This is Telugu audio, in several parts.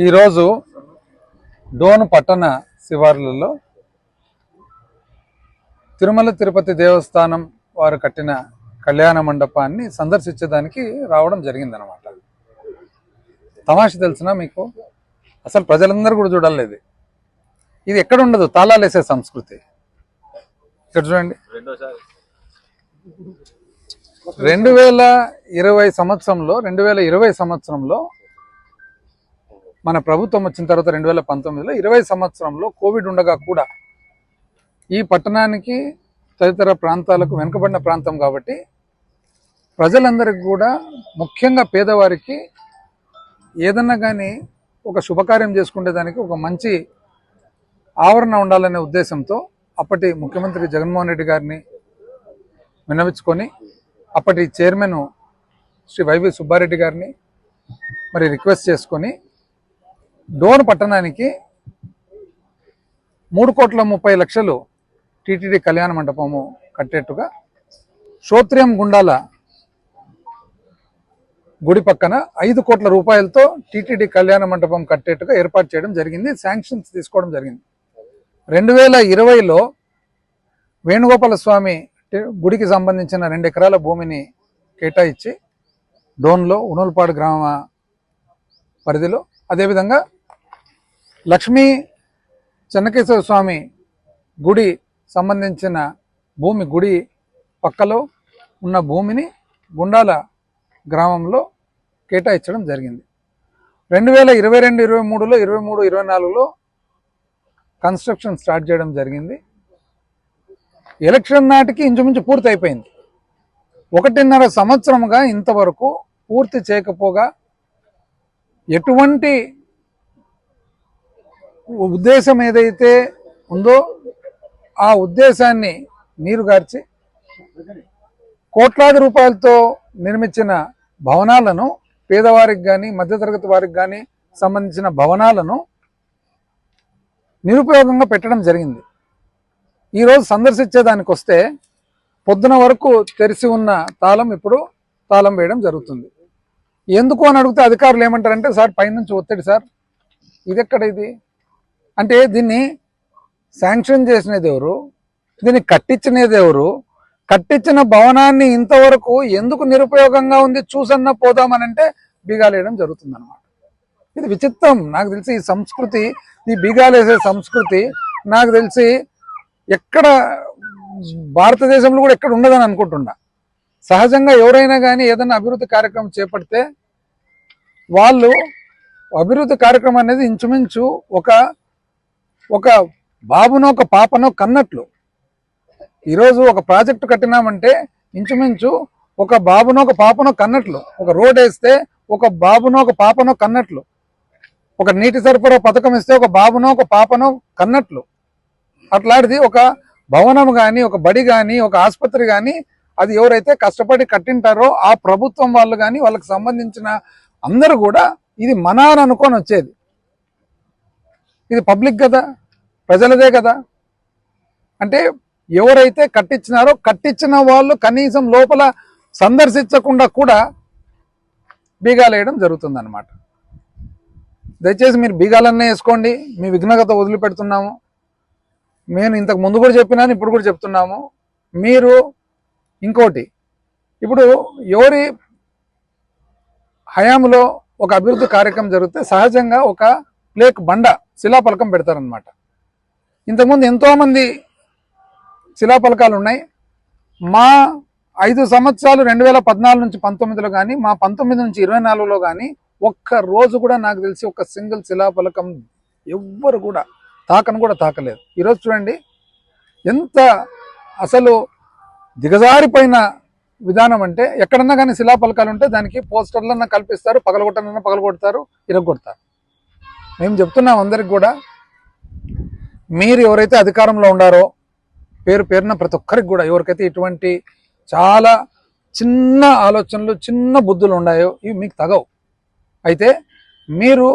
ఈరోజు డోను పట్టణ శివార్లలో తిరుమల తిరుపతి దేవస్థానం వారు కట్టిన కళ్యాణ మండపాన్ని సందర్శించడానికి రావడం జరిగిందనమాట. తమాష తెలిసిన మీకు, అసలు ప్రజలందరూ కూడా చూడలేదు. ఇది ఎక్కడ ఉండదు, తాళాలేసే సంస్కృతి. ఇక్కడ చూడండి, 2020 సంవత్సరంలో మన ప్రభుత్వం వచ్చిన తర్వాత 2019లో 20 సంవత్సరంలో కోవిడ్ ఉండగా కూడా ఈ పట్టణానికి తదితర ప్రాంతాలకు వెనుకబడిన ప్రాంతం కాబట్టి ప్రజలందరికీ కూడా, ముఖ్యంగా పేదవారికి ఏదన్నా కానీ ఒక శుభకార్యం చేసుకునే దానికి ఒక మంచి ఆవరణ ఉండాలనే ఉద్దేశంతో అప్పటి ముఖ్యమంత్రి జగన్మోహన్ రెడ్డి గారిని విన్నవించుకొని అప్పటి చైర్మన్ శ్రీ వైవి సుబ్బారెడ్డి గారిని మరి రిక్వెస్ట్ చేసుకొని డోను పట్టణానికి 3,30,00,000 టీటీడీ కళ్యాణ మండపము కట్టేట్టుగా శ్రోత్రియం గుండాల గుడి పక్కన 5 కోట్ల రూపాయలతో టీటీడీ కళ్యాణ మండపం కట్టేట్టుగా ఏర్పాటు చేయడం జరిగింది. శాంక్షన్స్ తీసుకోవడం జరిగింది. 2020లో వేణుగోపాల స్వామి గుడికి సంబంధించిన 2 ఎకరాల భూమిని కేటాయించి డోన్లో ఉనల్పాడు గ్రామ పరిధిలో, అదేవిధంగా లక్ష్మీ చెన్నకేశ్వర స్వామి గుడి సంబంధించిన భూమి, గుడి పక్కలో ఉన్న భూమిని గుండాల గ్రామంలో కేటాయించడం జరిగింది. 2022, 23లో 24లో కన్స్ట్రక్షన్ స్టార్ట్ చేయడం జరిగింది. ఎలక్షన్ నాటికి ఇంచుమించు పూర్తి అయిపోయింది. 1.5 సంవత్సరముగా ఇంతవరకు పూర్తి చేయకపోగా ఎటువంటి ఉద్దేశం ఏదైతే ఉందో ఆ ఉద్దేశాన్ని నీరుగార్చి కోట్లాది రూపాయలతో నిర్మించిన భవనాలను, పేదవారికి కానీ మధ్యతరగతి వారికి కానీ సంబంధించిన భవనాలను నిరుపయోగంగా పెట్టడం జరిగింది. ఈరోజు సందర్శించేదానికి వస్తే పొద్దున వరకు తెరిచి ఉన్న తాళం ఇప్పుడు తాళం వేయడం జరుగుతుంది. ఎందుకు అని అడిగితే అధికారులు ఏమంటారంటే, సార్ పైనుంచి ఒత్తిడి సార్, ఇది ఎక్కడ ఇది అంటే, దీన్ని శాంక్షన్ చేసినది ఎవరు, దీన్ని కట్టించినది ఎవరు, కట్టించిన భవనాన్ని ఇంతవరకు ఎందుకు నిరుపయోగంగా ఉంది చూసన్నా పోదామనంటే బీగాలేయడం జరుగుతుంది అన్నమాట. ఇది విచిత్రం. నాకు తెలిసి ఈ సంస్కృతి, ఈ బీగాలేసే సంస్కృతి నాకు తెలిసి ఎక్కడ భారతదేశంలో కూడా ఎక్కడ ఉండదని అనుకుంటున్నా. సహజంగా ఎవరైనా కానీ ఏదైనా అభివృద్ధి కార్యక్రమం చేపడితే వాళ్ళు అభివృద్ధి కార్యక్రమం అనేది ఇంచుమించు ఒక బాబునో ఒక పాపనో కన్నట్లు. ఈరోజు ఒక ప్రాజెక్టు కట్టినామంటే ఇంచుమించు ఒక బాబునో ఒక పాపనో కన్నట్లు. ఒక రోడ్ వేస్తే ఒక బాబునో ఒక పాపనో కన్నట్లు. ఒక నీటి సరఫరా పథకం ఇస్తే ఒక బాబునో ఒక పాపనో కన్నట్లు. అట్లాంటిది ఒక భవనం కానీ, ఒక బడి కానీ, ఒక ఆసుపత్రి కానీ, అది ఎవరైతే కష్టపడి కట్టింటారో ఆ ప్రభుత్వం వాళ్ళు కానీ, వాళ్ళకి సంబంధించిన అందరూ కూడా ఇది మన అని అనుకొని వచ్చేది. ఇది పబ్లిక్ కదా, ప్రజలదే కదా. అంటే ఎవరైతే కట్టించినారో కట్టించిన వాళ్ళు కనీసం లోపల సందర్శించకుండా కూడా బీగాలేయడం జరుగుతుందన్నమాట. దయచేసి మీరు బీగాలన్నీ వేసుకోండి, మీ విఘ్నత వదిలిపెడుతున్నాము. నేను ఇంతకు ముందు కూడా చెప్పినాను, ఇప్పుడు కూడా చెప్తున్నాము. మీరు ఇంకోటి, ఇప్పుడు ఎవరి హయాంలో ఒక అభివృద్ధి కార్యక్రమం జరిగితే సహజంగా ఒక ప్లేక్ బండ శిలాఫలకం పెడతారనమాట. ఇంతకుముందు ఎంతోమంది శిలాఫలకాలు ఉన్నాయి. మా 5 సంవత్సరాలు 2014 నుంచి 19లో కానీ, మా 19 నుంచి 24లో కానీ ఒక్క రోజు కూడా నాకు తెలిసి ఒక సింగిల్ శిలాఫలకం ఎవ్వరు కూడా తాకలేదు. ఈరోజు చూడండి ఎంత అసలు దిగజారిపోయిన విధానం అంటే, ఎక్కడన్నా కానీ శిలాఫలకాలు ఉంటే దానికి పోస్టర్లన్నా కల్పిస్తారు, పగలగొట్టనన్నా పగలగొడతారు, ఇరగొడతారు. మేము చెప్తున్నాం అందరికి కూడా, మీరు ఎవరైతే అధికారంలో ఉండారో పేరున ప్రతి ఒక్కరికి కూడా, ఎవరికైతే ఇటువంటి చాలా చిన్న ఆలోచనలు, చిన్న బుద్ధులు ఉన్నాయో ఇవి మీకు తగవు. అయితే మీరు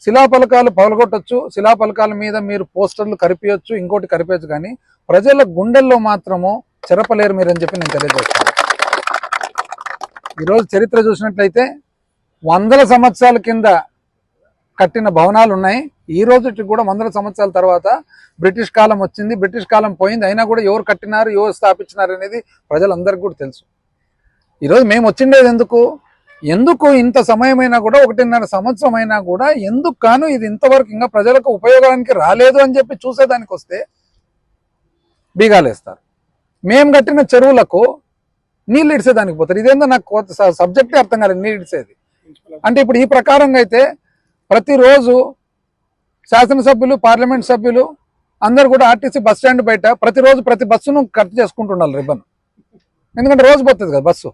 శిలాఫలకాలు పగలగొట్టచ్చు, శిలాఫలకాల మీద మీరు పోస్టర్లు కరిపించచ్చు, ఇంకోటి కరిపించచ్చు, కానీ ప్రజల గుండెల్లో మాత్రము చెరపలేరు మీరని చెప్పి నేను తెలియజేస్తాను. ఈరోజు చరిత్ర చూసినట్లయితే 100 సంవత్సరాల కింద కట్టిన భవనాలు ఉన్నాయి. ఈ రోజుకి కూడా 100 సంవత్సరాల తర్వాత బ్రిటిష్ కాలం వచ్చింది, బ్రిటిష్ కాలం పోయింది, అయినా కూడా ఎవరు కట్టినారు, ఎవరు స్థాపించినారు అనేది ప్రజలందరికీ కూడా తెలుసు. ఈరోజు మేము వచ్చిండేది ఎందుకు ఇంత సమయమైనా కూడా 1.5 సంవత్సరం అయినా కూడా ఎందుకు కాను ఇది ఇంతవరకు ఇంకా ప్రజలకు ఉపయోగానికి రాలేదు అని చెప్పి చూసేదానికి వస్తే బీగాలేస్తారు. మేము కట్టిన చెరువులకు నీళ్ళు ఇడిసేదానికి పోతారు. ఇదేందో నాకు సబ్జెక్టే అర్థం కాలేదు, నీళ్ళు ఇడిసేది అంటే. ఇప్పుడు ఈ ప్రకారంగా అయితే ప్రతిరోజు శాసనసభ్యులు, పార్లమెంట్ సభ్యులు అందరు కూడా ఆర్టీసీ బస్ స్టాండ్ బయట ప్రతిరోజు ప్రతి బస్సును కట్ చేసుకుంటుండాలి రిబ్బన్, ఎందుకంటే రోజు పోతుంది కదా బస్సు.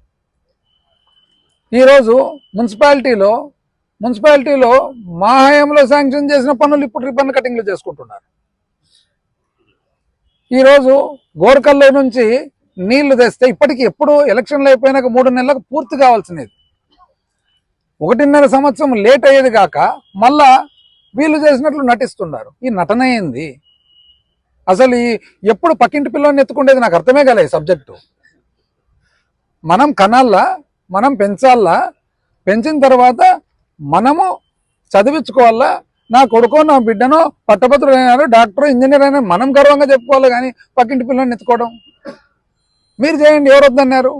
ఈరోజు మున్సిపాలిటీలో మా హయాంలో శాంక్షన్ చేసిన పనులు ఇప్పుడు రిబ్బన్ కటింగ్లు చేసుకుంటున్నారు. ఈరోజు గోర్కల్లో నుంచి నీళ్లు తెస్తే ఇప్పటికి ఎప్పుడు ఎలక్షన్లు అయిపోయినాక 3 నెలలకు పూర్తి కావాల్సినది 1.5 సంవత్సరం లేట్ అయ్యేది కాక మళ్ళా వీళ్ళు చేసినట్లు నటిస్తున్నారు. ఈ నటన ఏంది అసలు? ఎప్పుడు పక్కింటి పిల్లని ఎత్తుకుండేది నాకు అర్థమే కాలే ఈ సబ్జెక్టు. మనం కనాల్లా, మనం పెంచాలా, పెంచిన తర్వాత మనము చదివించుకోవాలా. నా కొడుకో నా బిడ్డనో పట్టభద్రుడు అయినారు, డాక్టర్, ఇంజనీర్ అయినా మనం గర్వంగా చెప్పుకోవాలి. కానీ పక్కింటి పిల్లని ఎత్తుకోవడం మీరు చేయండి, ఎవరు వద్దన్నారు?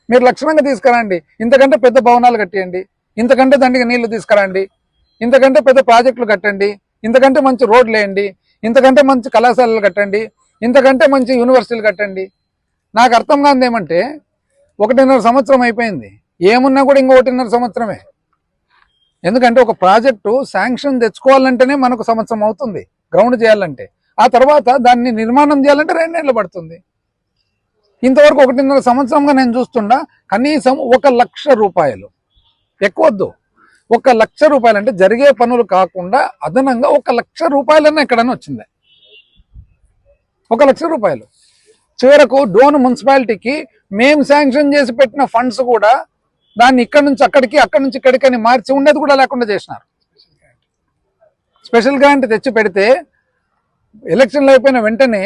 మీరు లక్షణంగా తీసుకురండి, ఇంతకంటే పెద్ద భవనాలు కట్టేయండి, ఇంతకంటే దండిగా నీళ్లు తీసుకురండి, ఇంతకంటే పెద్ద ప్రాజెక్టులు కట్టండి, ఇంతకంటే మంచి రోడ్లు వేయండి, ఇంతకంటే మంచి కళాశాలలు కట్టండి, ఇంతకంటే మంచి యూనివర్సిటీలు కట్టండి. నాకు అర్థం కాదు ఏమంటే 1.5 సంవత్సరం అయిపోయింది, ఏమున్నా కూడా ఇంకో 1.5 సంవత్సరమే. ఎందుకంటే ఒక ప్రాజెక్టు శాంక్షన్ తెచ్చుకోవాలంటేనే మనకు సంవత్సరం అవుతుంది గ్రౌండ్ చేయాలంటే, ఆ తర్వాత దాన్ని నిర్మాణం చేయాలంటే 2 నెలలు పడుతుంది. ఇంతవరకు 1.5 సంవత్సరంగా నేను చూస్తుండా కనీసం 1 లక్ష రూపాయలు, ఎక్కువద్దు 1 లక్ష రూపాయలు అంటే జరిగే పనులు కాకుండా అదనంగా 1 లక్ష రూపాయలన్నా ఎక్కడన్నా వచ్చింది. 1 లక్ష రూపాయలు చివరకు డోన్ మున్సిపాలిటీకి మేము శాంక్షన్ చేసి పెట్టిన ఫండ్స్ కూడా దాన్ని ఇక్కడ నుంచి అక్కడికి, అక్కడి నుంచి ఇక్కడికి అని మార్చి ఉండేది కూడా లేకుండా చేసినారు. స్పెషల్ గ్రాంట్ తెచ్చి పెడితే ఎలక్షన్లు అయిపోయిన వెంటనే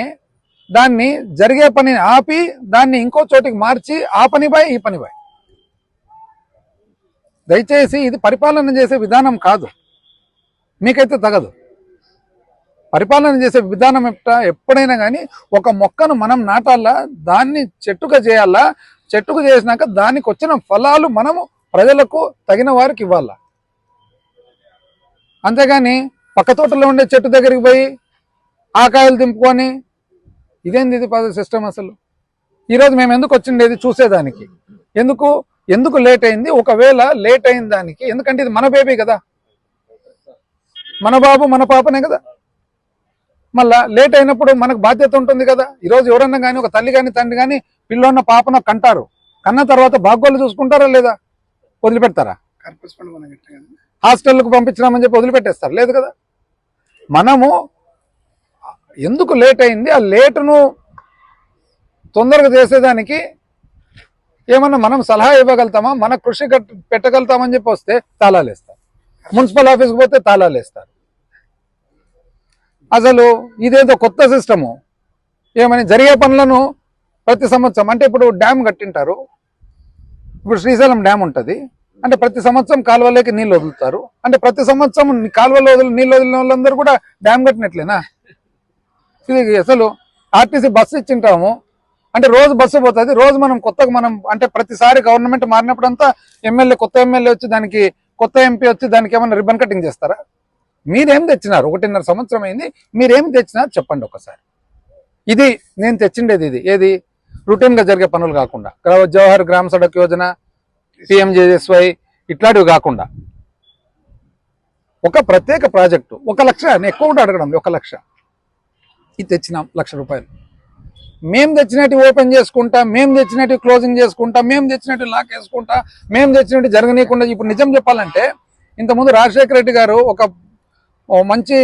దాన్ని జరిగే పనిని ఆపి దాన్ని ఇంకో చోటికి మార్చి ఆ పని బాయ్ ఈ పని బాయ్. దయచేసి ఇది పరిపాలన చేసే విధానం కాదు, మీకైతే తగదు. పరిపాలన చేసే విధానం ఎప్పుడైనా కానీ ఒక మొక్కను మనం నాటాలా, దాన్ని చెట్టుగా చేయాలా, చెట్టుకు చేసినాక దానికి వచ్చిన ఫలాలు మనము ప్రజలకు తగిన వారికి ఇవ్వాలా. అంతేగాని పక్క తోటలో ఉండే చెట్టు దగ్గరికి పోయి ఆకాయలు దింపుకొని ఇదేంది ఇది సిస్టమ్ అసలు? ఈరోజు మేము ఎందుకు వచ్చిండేది చూసేదానికి, ఎందుకు లేట్ అయింది? ఒకవేళ లేట్ అయిన దానికి, ఎందుకంటే ఇది మన బేబీ కదా, మన బాబు మన పాపనే కదా, మళ్ళా లేట్ అయినప్పుడు మనకు బాధ్యత ఉంటుంది కదా. ఈరోజు ఎవరన్నా కానీ ఒక తల్లి కానీ తండ్రి కానీ పిల్లన్న పాపన కంటారు, కన్న తర్వాత బాగోళ్ళు చూసుకుంటారా లేదా? వదిలిపెడతారా? హాస్టల్కు పంపించినామని చెప్పి వదిలిపెట్టేస్తారు? లేదు కదా. మనము ఎందుకు లేట్ అయింది, ఆ లేటును తొందరగా చేసేదానికి ఏమన్నా మనం సలహా ఇవ్వగలుగుతామా, మన కృషి పెట్టగలుగుతామని చెప్పి వస్తే తాళాలు వేస్తారు, మున్సిపల్ ఆఫీస్కి పోతే తాళాలు వేస్తారు. అసలు ఇదేదో కొత్త సిస్టము. ఏమని జరిగే పనులను ప్రతి సంవత్సరం అంటే ఇప్పుడు డ్యామ్ కట్టింటారు, ఇప్పుడు శ్రీశైలం డ్యామ్ ఉంటుంది అంటే ప్రతి సంవత్సరం కాలువలోకి నీళ్ళు వదులుతారు అంటే ప్రతి సంవత్సరం కాలువలో నీళ్ళు వదిలిన వాళ్ళందరూ కూడా డ్యామ్ కట్టినట్లేనా? ఇది అసలు ఆర్టీసీ బస్సు ఇచ్చింటాము అంటే రోజు బస్సు పోతుంది, రోజు మనం కొత్తగా అంటే ప్రతిసారి గవర్నమెంట్ మారినప్పుడంతా కొత్త ఎమ్మెల్యే వచ్చి దానికి కొత్త ఎంపీ వచ్చి దానికి ఏమైనా రిబ్బన్ కటింగ్ చేస్తారా? మీరేం తెచ్చినారు? 1.5 సంవత్సరం అయింది, మీరేం తెచ్చినారు చెప్పండి ఒకసారి. ఇది నేను తెచ్చిండేది ఏది రొటీన్ గా జరిగే పనులు కాకుండా, జవహర్ గ్రామ సడక్ యోజన, PMJSY ఇట్లాంటివి కాకుండా ఒక ప్రత్యేక ప్రాజెక్టు 1 లక్ష, నేను ఎక్కువ కూడా అడగడం 1 లక్ష ఇది తెచ్చినాం. 1 లక్ష రూపాయలు మేము తెచ్చినట్టు ఓపెన్ చేసుకుంటా, మేము తెచ్చినట్టు క్లోజింగ్ చేసుకుంటా, మేము తెచ్చినట్టు లాక్ వేసుకుంటా, మేము తెచ్చినట్టు జరగనీయకుండా. ఇప్పుడు నిజం చెప్పాలంటే ఇంతకుముందు రాజశేఖర రెడ్డి గారు ఒక మంచి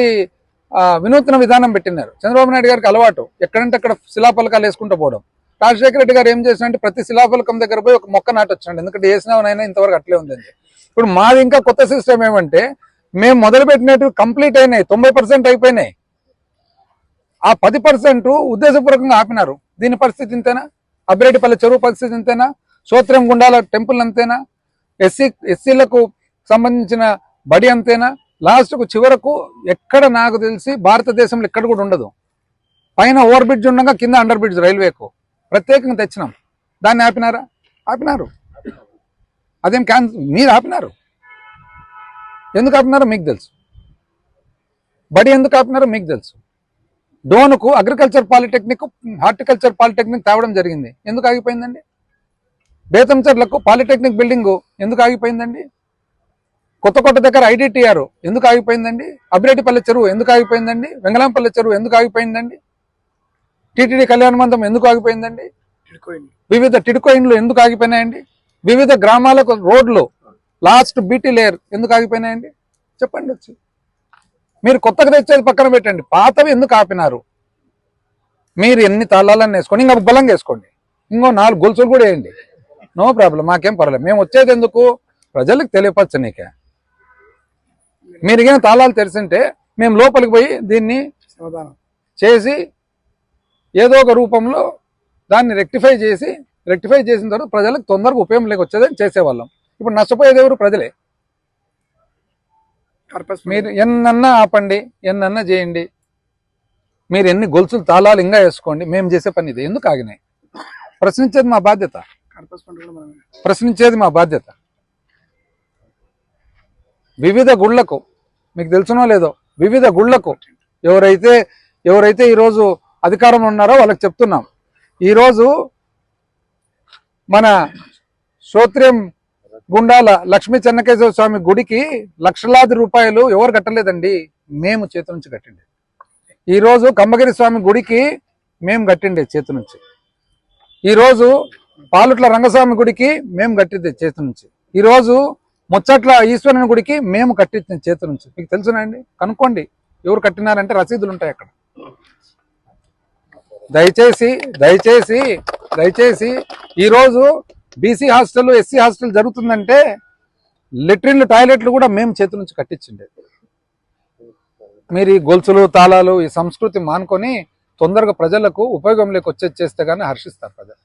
వినూత్న విధానం పెట్టినారు. చంద్రబాబు నాయుడు గారికి అలవాటు ఎక్కడంటే అక్కడ శిలాఫలకాలు వేసుకుంటూ పోవడం. రాజశేఖర రెడ్డి గారు ఏం చేసినంటే ప్రతి శిలాఫలకం దగ్గర పోయి ఒక మొక్క నాటొచ్చాడు, ఎందుకంటే వేసినవనైనా ఇంతవరకు అట్లే ఉందండి. ఇప్పుడు మాది ఇంకా కొత్త సిస్టమ్ ఏమంటే మేము మొదలుపెట్టినట్టు కంప్లీట్ అయినాయి, 90% అయిపోయినాయి. ఆ 10% ఉద్దేశపూర్వకంగా ఆపినారు. దీని పరిస్థితి ఇంతేనా? అబ్బిరెడ్డిపల్లి చెరువు పరిస్థితి ఇంతేనా? సోత్రం గుండాల టెంపుల్ అంతేనా? ఎస్సీలకు సంబంధించిన బడి అంతేనా? లాస్ట్కు చివరకు ఎక్కడ నాకు తెలిసి భారతదేశంలో ఎక్కడ కూడా ఉండదు. పైన ఓవర్ బ్రిడ్జ్ ఉండగా కింద అండర్ బ్రిడ్జ్ రైల్వేకు ప్రత్యేకంగా తెచ్చినాం. దాన్ని ఆపినారా? ఆపినారు. అదేం మీరు ఆపినారు. ఎందుకు ఆపినారో మీకు తెలుసు. బడి ఎందుకు ఆపినారో మీకు తెలుసు. డోనుకు అగ్రికల్చర్ పాలిటెక్నిక్, హార్టికల్చర్ పాలిటెక్నిక్ తేవడం జరిగింది. ఎందుకు ఆగిపోయిందండి? బేతంచెర్లకు పాలిటెక్నిక్ బిల్డింగ్ ఎందుకు ఆగిపోయిందండి? కొత్త దగ్గర ఐడిటిఆర్ ఎందుకు ఆగిపోయిందండి? అభిరెడ్డిపల్లె చెరువు ఎందుకు ఆగిపోయిందండి? వెంగళంపల్లె చెరువు ఎందుకు ఆగిపోయిందండి? టీటీడీ కళ్యాణ మండపం ఎందుకు ఆగిపోయిందండి? వివిధ టిడ్కో ఇండ్లు ఎందుకు ఆగిపోయినాయండి? వివిధ గ్రామాలకు రోడ్లు లాస్ట్ బీటీ లేయర్ ఎందుకు ఆగిపోయినాయండి? చెప్పండి వచ్చి. మీరు కొత్తగా తెచ్చేది పక్కన పెట్టండి, పాతవి ఎందుకు ఆపినారు? మీరు ఎన్ని తాళాలన్నీ వేసుకోండి, ఇంకా బలంగా వేసుకోండి, ఇంకో 4 గొలుసులు కూడా వేయండి, నో ప్రాబ్లం, మాకేం పర్వాలేదు. మేము వచ్చేది ఎందుకు? ప్రజలకు తెలియపరచనీకే. మీరుగా తాళాలు తెరిచింటే మేము లోపలికి పోయి దీన్ని సమాధానం చేసి ఏదో ఒక రూపంలో దాన్ని రెక్టిఫై చేసిన తర్వాత ప్రజలకు తొందరగా ఉపయోగం లేకొచ్చేదని చేసేవాళ్ళం. ఇప్పుడు నష్టపోయేది ఎవరు? ప్రజలే. మీరు ఎన్నన్నా ఆపండి, ఎన్నన్నా చేయండి, మీరు ఎన్ని గొలుసులు తాళాలు ఇంకా వేసుకోండి, మేము చేసే పని ఇది. ఎందుకు ఆగినాయి? ప్రశ్నించేది మా బాధ్యత. ప్రశ్నించేది మా బాధ్యత. వివిధ గుళ్లకు, మీకు తెలుసునో లేదో, వివిధ గుళ్లకు ఎవరైతే ఈరోజు అధికారంలో ఉన్నారో వాళ్ళకి చెప్తున్నాం. ఈరోజు మన శ్రోత్రియం గుండాల లక్ష్మీ చెన్నకేశ్వర స్వామి గుడికి లక్షలాది రూపాయలు ఎవరు కట్టలేదండి, మేము చేతి నుంచి కట్టిండే. ఈరోజు కంబగిరి స్వామి గుడికి మేము కట్టిండే చేతి నుంచి. ఈరోజు పాలుట్ల రంగస్వామి గుడికి మేము కట్టిందే చేతి నుంచి. ఈరోజు ముచ్చట్ల ఈశ్వరుని గుడికి మేము కట్టించిన చేతి నుంచి. మీకు తెలుసునండి, కనుక్కోండి ఎవరు కట్టినారంటే రసీదులు ఉంటాయి అక్కడ. దయచేసి ఈరోజు బీసీ హాస్టల్, ఎస్సీ హాస్టల్ జరుగుతుందంటే లెట్రిన్లు, టాయిలెట్లు కూడా మేము చేతి నుంచి కట్టించిండే. మీరు ఈ గొలుసులు, తాళాలు, ఈ సంస్కృతి మానుకొని తొందరగా ప్రజలకు ఉపయోగంలోకి వచ్చేది చేస్తే కానీ హర్షిస్తారు ప్రజలు.